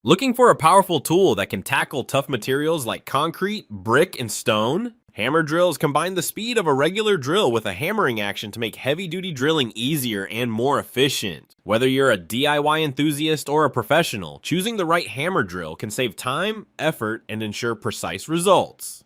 Looking for a powerful tool that can tackle tough materials like concrete, brick, and stone? Hammer drills combine the speed of a regular drill with a hammering action to make heavy-duty drilling easier and more efficient. Whether you're a DIY enthusiast or a professional, choosing the right hammer drill can save time, effort, and ensure precise results.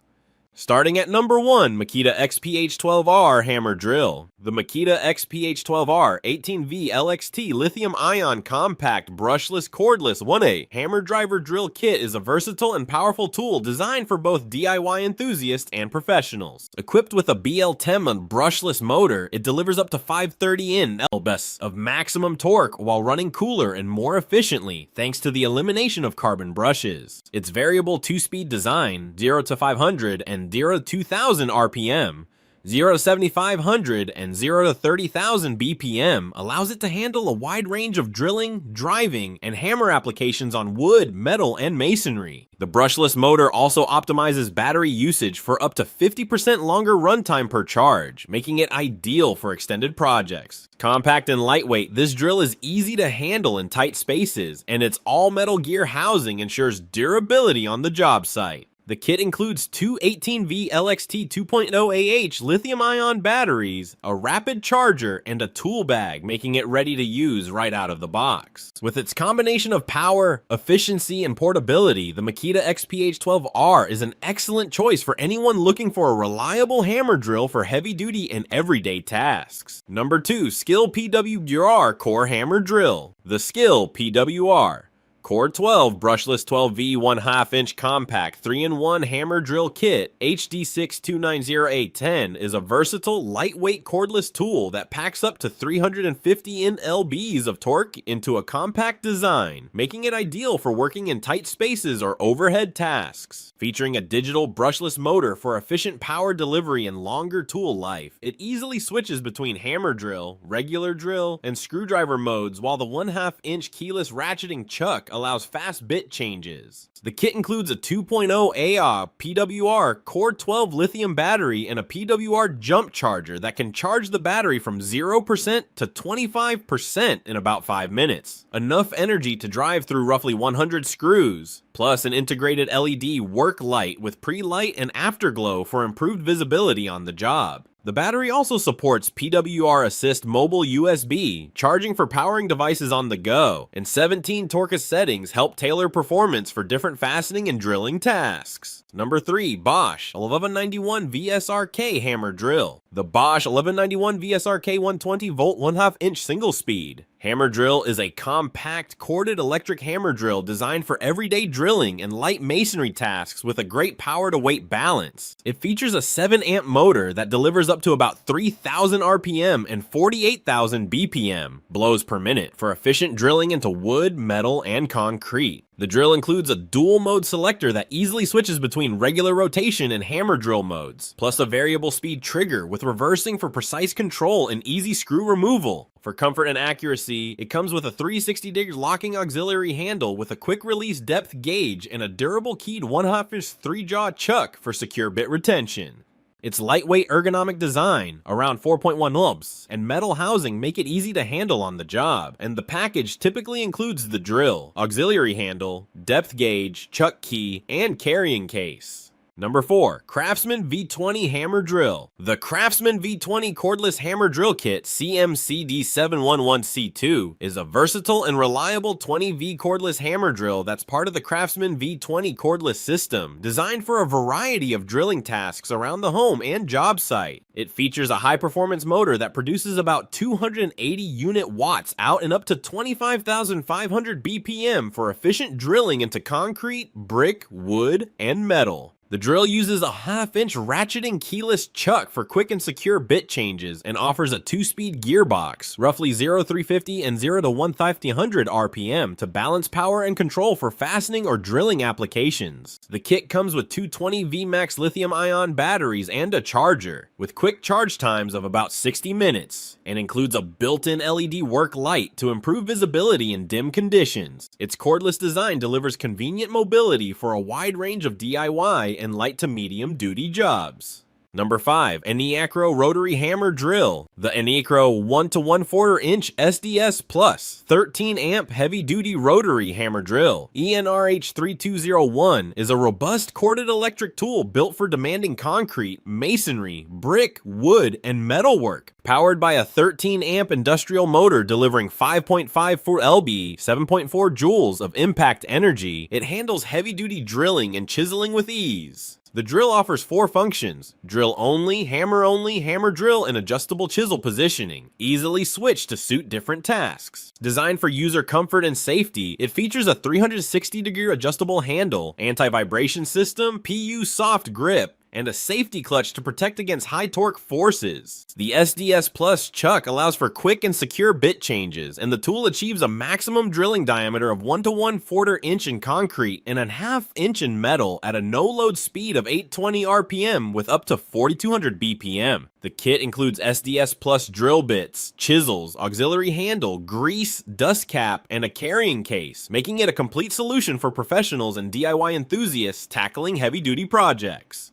Starting at number 1, Makita XPH12R Hammer Drill. The Makita XPH12R 18V LXT Lithium-Ion Compact Brushless Cordless 1A Hammer Driver Drill Kit is a versatile and powerful tool designed for both DIY enthusiasts and professionals. Equipped with a BL10 brushless motor, it delivers up to 530 Nm of maximum torque while running cooler and more efficiently thanks to the elimination of carbon brushes. Its variable 2-speed design, 0 to 500 and 0 to 2000 RPM, 0 to 7500 and 0 to 30,000 BPM allows it to handle a wide range of drilling, driving, and hammer applications on wood, metal, and masonry. The brushless motor also optimizes battery usage for up to 50% longer runtime per charge, making it ideal for extended projects. Compact and lightweight, this drill is easy to handle in tight spaces, and its all-metal gear housing ensures durability on the job site. The kit includes two 18V LXT 2.0 AH lithium-ion batteries, a rapid charger, and a tool bag, making it ready to use right out of the box. With its combination of power, efficiency, and portability, the Makita XPH12R is an excellent choice for anyone looking for a reliable hammer drill for heavy-duty and everyday tasks. Number 2, SKIL PWR Core Hammer Drill. The SKIL PWR Core 12 Brushless 12V 1/2 inch Compact 3-in-1 Hammer Drill Kit HD6290A10 is a versatile, lightweight cordless tool that packs up to 350 Nlbs of torque into a compact design, making it ideal for working in tight spaces or overhead tasks. Featuring a digital brushless motor for efficient power delivery and longer tool life, it easily switches between hammer drill, regular drill, and screwdriver modes, while the 1/2 inch keyless ratcheting chuck allows fast bit changes. The kit includes a 2.0 AAH PWR Core 12 lithium battery and a PWR jump charger that can charge the battery from 0% to 25% in about 5 minutes. Enough energy to drive through roughly 100 screws, plus an integrated LED work light with pre-light and afterglow for improved visibility on the job. The battery also supports PWR Assist Mobile USB, charging for powering devices on the go, and 17 torque settings help tailor performance for different fastening and drilling tasks. Number 3, Bosch 1191 VSRK Hammer Drill. The Bosch 1191 VSRK 120V 1/2 inch single speed hammer drill is a compact corded electric hammer drill designed for everyday drilling and light masonry tasks with a great power to weight balance. It features a 7-amp motor that delivers up to about 3,000 RPM and 48,000 BPM blows per minute for efficient drilling into wood, metal, and concrete. The drill includes a dual mode selector that easily switches between regular rotation and hammer drill modes, plus a variable speed trigger with reversing for precise control and easy screw removal. For comfort and accuracy, it comes with a 360-degree locking auxiliary handle with a quick release depth gauge and a durable keyed 1/2 inch 3-jaw chuck for secure bit retention. Its lightweight ergonomic design, around 4.1 Nlbs, and metal housing make it easy to handle on the job, and the package typically includes the drill, auxiliary handle, depth gauge, chuck key, and carrying case. Number 4, CRAFTSMAN V20 Hammer Drill. The CRAFTSMAN V20 Cordless Hammer Drill Kit CMCD711C2 is a versatile and reliable 20V cordless hammer drill that's part of the CRAFTSMAN V20 cordless system, designed for a variety of drilling tasks around the home and job site. It features a high-performance motor that produces about 280 unit watts out and up to 25,500 BPM for efficient drilling into concrete, brick, wood, and metal. The drill uses a 1/2 inch ratcheting keyless chuck for quick and secure bit changes and offers a 2-speed gearbox, roughly 0 to 350 and 0 to 1,500 RPM to balance power and control for fastening or drilling applications. The kit comes with two 20V Max lithium-ion batteries and a charger, with quick charge times of about 60 minutes, and includes a built-in LED work light to improve visibility in dim conditions. Its cordless design delivers convenient mobility for a wide range of DIY and light to medium duty jobs. Number 5. ENEACRO Rotary Hammer Drill. The ENEACRO 1 to 1/4 inch SDS Plus 13 amp heavy duty rotary hammer drill ENRH 3201 is a robust corded electric tool built for demanding concrete, masonry, brick, wood, and metal work. Powered by a 13 amp industrial motor delivering 5.54 lb, 7.4 joules of impact energy, it handles heavy duty drilling and chiseling with ease. The drill offers 4 functions: drill only, hammer drill, and adjustable chisel positioning, easily switched to suit different tasks. Designed for user comfort and safety, it features a 360-degree adjustable handle, anti-vibration system, PU soft grip, and a safety clutch to protect against high torque forces. The SDS Plus chuck allows for quick and secure bit changes, and the tool achieves a maximum drilling diameter of 1 to 1/4 inch in concrete and 1/2 inch in metal at a no-load speed of 820 RPM with up to 4200 BPM. The kit includes SDS Plus drill bits, chisels, auxiliary handle, grease, dust cap, and a carrying case, making it a complete solution for professionals and DIY enthusiasts tackling heavy-duty projects.